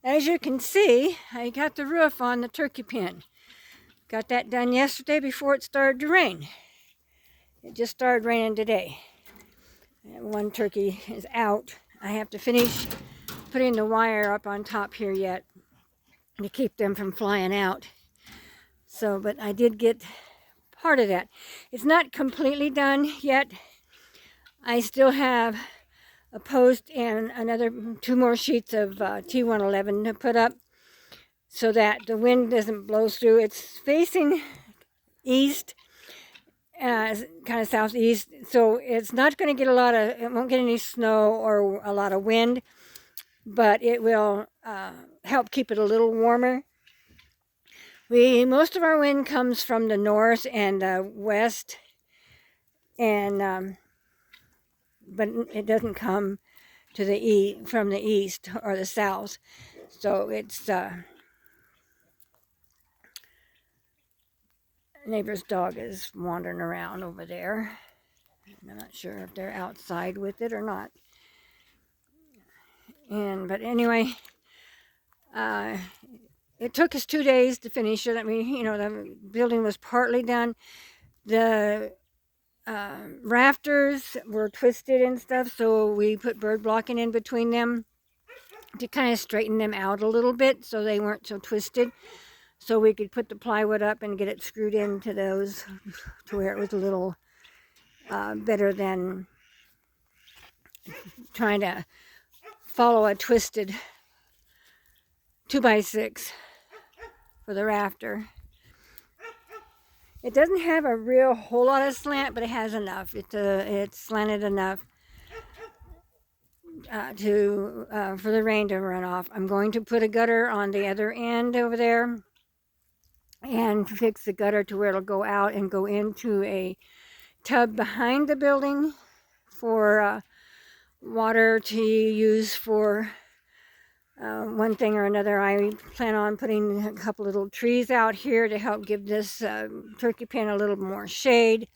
As you can see, I got the roof on the turkey pen. Got that done yesterday before it started to rain. It just started raining today. One turkey is out. I have to finish putting the wire up on top here yet to keep them from flying out. So, but I did get part of that. It's not completely done yet. I still have a post and another 2 more sheets of T111 to put up so that the wind doesn't blow through. It's facing east, kind of southeast, so it's not going to get it won't get any snow or a lot of wind, but it will help keep it a little warmer. Most of our wind comes from the north and west, and but it doesn't come to from the east or the south. So it's neighbor's dog is wandering around over there. I'm not sure if they're outside with it or not. But anyway, it took us 2 days to finish it. I mean, the building was partly done. The rafters were twisted and stuff, so we put bird blocking in between them to kind of straighten them out a little bit so they weren't so twisted, so we could put the plywood up and get it screwed into those to where it was a little better than trying to follow a twisted 2x6 for the rafter. It doesn't have a real whole lot of slant, but it has enough. It's slanted enough for the rain to run off. I'm going to put a gutter on the other end over there and fix the gutter to where it'll go out and go into a tub behind the building for water to use for one thing or another. I plan on putting a couple little trees out here to help give this turkey pen a little more shade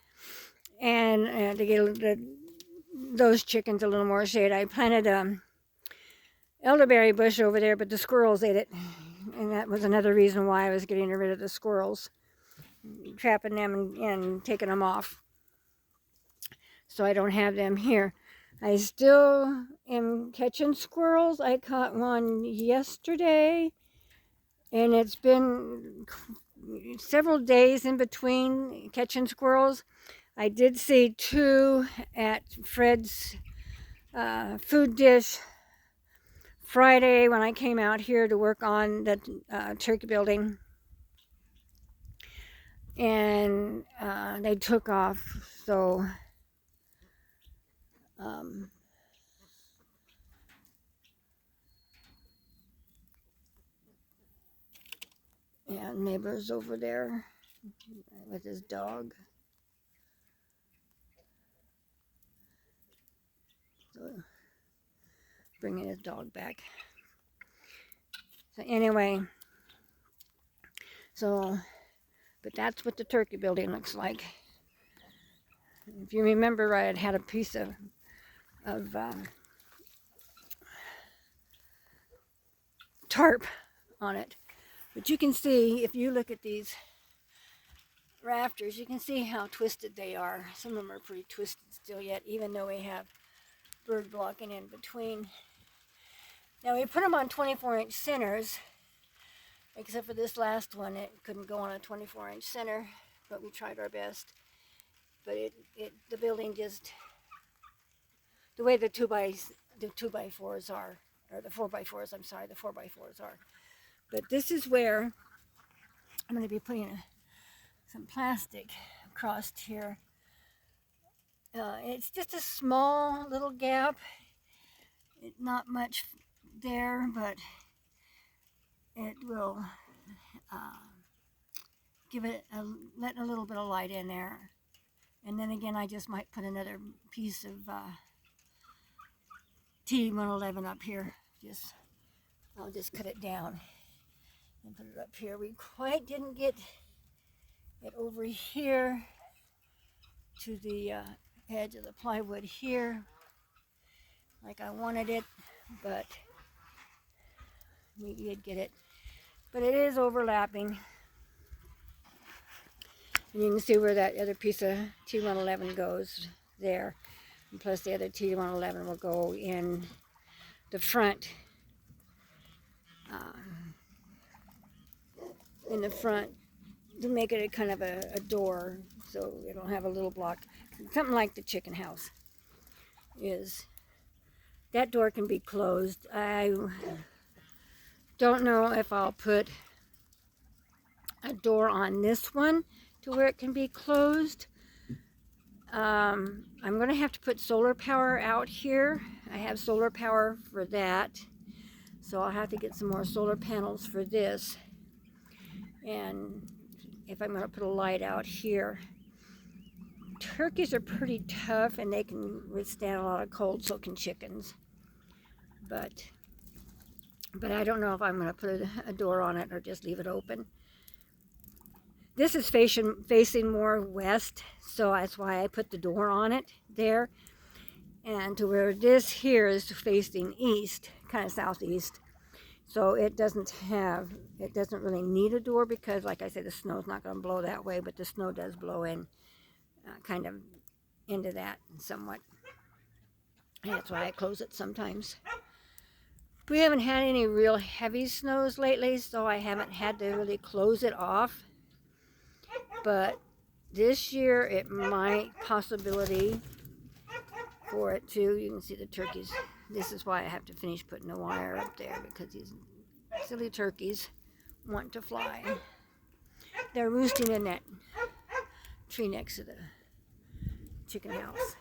and to get those chickens a little more shade. I planted a elderberry bush over there, but the squirrels ate it, and that was another reason why I was getting rid of the squirrels, trapping them and taking them off so I don't have them here. I still am catching squirrels. I caught one yesterday, and it's been several days in between catching squirrels. I did see 2 at Fred's food dish Friday when I came out here to work on the turkey building, and they took off. So yeah, neighbor's over there with his dog. So bringing his dog back. So anyway, but that's what the turkey building looks like. If you remember, I had a piece of tarp on it. But you can see, if you look at these rafters, you can see how twisted they are. Some of them are pretty twisted still yet, even though we have bird blocking in between. Now we put them on 24-inch centers, except for this last one. It couldn't go on a 24-inch center, but we tried our best. But the building just, the way the 2x4s are, or the 4x4s, I'm sorry, the 4x4s are. But this is where I'm going to be putting some plastic across here. It's just a small little gap. It's not much there, but it will let a little bit of light in there. And then again, I just might put another piece of T111 up here. I'll just cut it down and put it up here. We quite didn't get it over here to the edge of the plywood here like I wanted it, but we did get it. But it is overlapping. And you can see where that other piece of T111 goes there. And plus the other T111 will go in the front. To make it a kind of a door, so it'll have a little block. Something like the chicken house is. That door can be closed. I don't know if I'll put a door on this one to where it can be closed. I'm going to have to put solar power out here. I have solar power for that. So I'll have to get some more solar panels for this. And if I'm going to put a light out here. Turkeys are pretty tough and they can withstand a lot of cold, so can chickens. But I don't know if I'm going to put a door on it or just leave it open. This is facing more west, so that's why I put the door on it there. And to where this here is facing east, kind of southeast. So it doesn't really need a door because, like I said, the snow's not going to blow that way, but the snow does blow in kind of into that somewhat. And that's why I close it sometimes. We haven't had any real heavy snows lately, so I haven't had to really close it off. But this year it might possibility for it to. You can see the turkeys. This is why I have to finish putting the wire up there, because these silly turkeys want to fly. They're roosting in that tree next to the chicken house.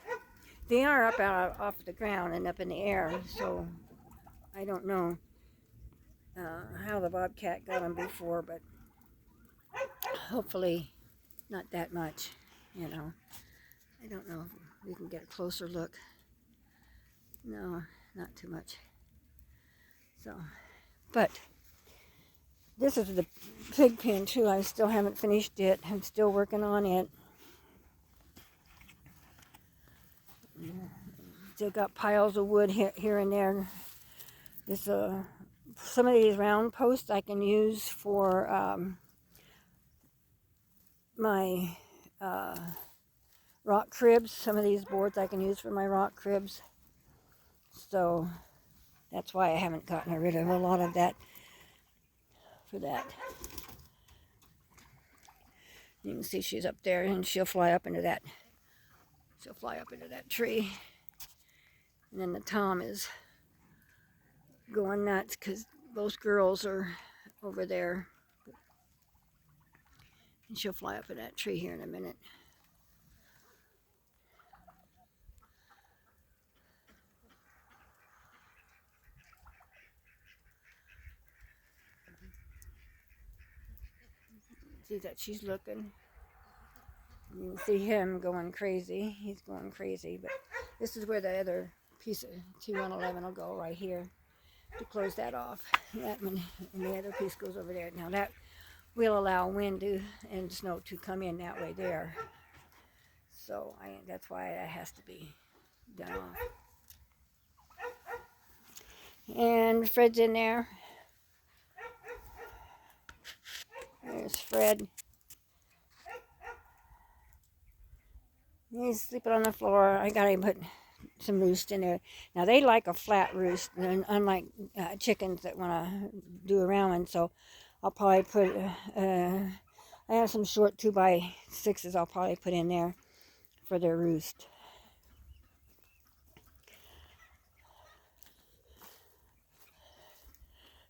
They are up out off the ground and up in the air, so I don't know how the bobcat got them before, but hopefully not that much, you know. I don't know if we can get a closer look. No, not too much. So, but this is the pig pen too. I still haven't finished it. I'm still working on it. Still got piles of wood here and there. This some of these round posts I can use for my rock cribs. Some of these boards I can use for my rock cribs. So that's why I haven't gotten rid of a lot of that for that. You can see she's up there and she'll fly up into that. She'll fly up into that tree. And then the Tom is going nuts because both girls are over there. And she'll fly up in that tree here in a minute. See that she's looking. You can see him going crazy. He's going crazy. But this is where the other piece of T111 will go, right here, to close that off. That one, and the other piece goes over there. Now that will allow wind and snow to come in that way there. So that's why it has to be done off. And Fred's in there. There's Fred. He's sleeping on the floor. I gotta put some roost in there. Now they like a flat roost, and unlike chickens that want to do a round one. So I'll probably put. I have some short 2x6s. I'll probably put in there for their roost.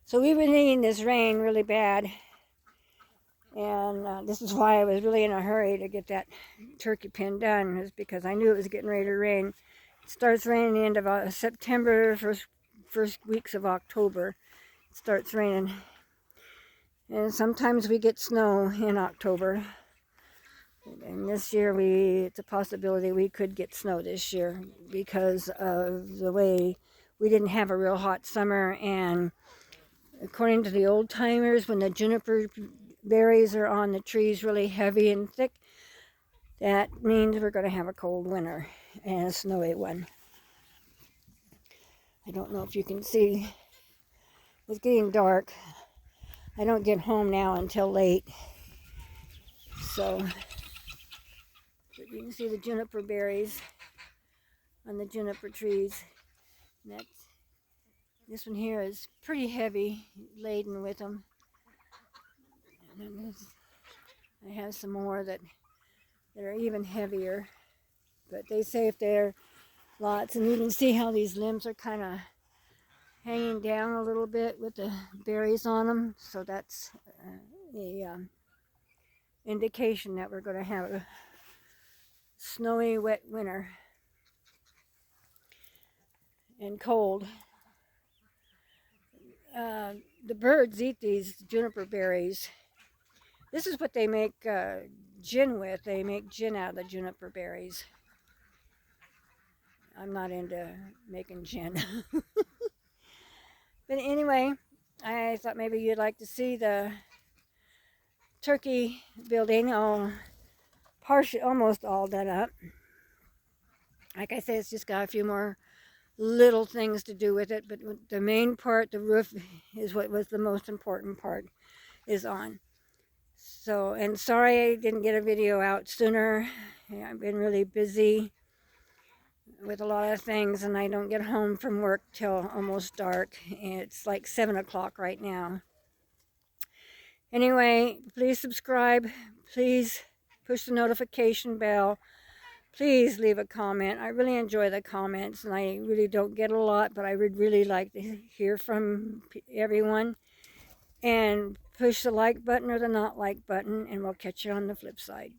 So we've been needing this rain really bad. And this is why I was really in a hurry to get that turkey pen done, is because I knew it was getting ready to rain. It starts raining the end of September, first weeks of October. It starts raining. And sometimes we get snow in October. And this year it's a possibility we could get snow this year because of the way we didn't have a real hot summer. And according to the old timers, when the juniper berries are on the trees really heavy and thick, that means we're going to have a cold winter and a snowy one. I don't know if you can see It's getting dark. I don't get home now until late. So you can see the juniper berries on the juniper trees. And this one here is pretty heavy, laden with them. And I have some more that are even heavier. But they say if they're lots, and you can see how these limbs are kind of hanging down a little bit with the berries on them. So that's a indication that we're going to have a snowy, wet winter and cold. The birds eat these juniper berries. This is what they make gin with. They make gin out of the juniper berries. I'm not into making gin. But anyway, I thought maybe you'd like to see the turkey building almost all done up. Like I said, it's just got a few more little things to do with it, but the main part, the roof, is what was the most important part, is on. So, and sorry I didn't get a video out sooner. I've been really busy with a lot of things, and I don't get home from work till almost dark. It's like 7 o'clock right now. Anyway, please subscribe. Please push the notification bell. Please leave a comment. I really enjoy the comments, and I really don't get a lot, but I would really like to hear from everyone. And push the like button or the not like button, and we'll catch you on the flip side.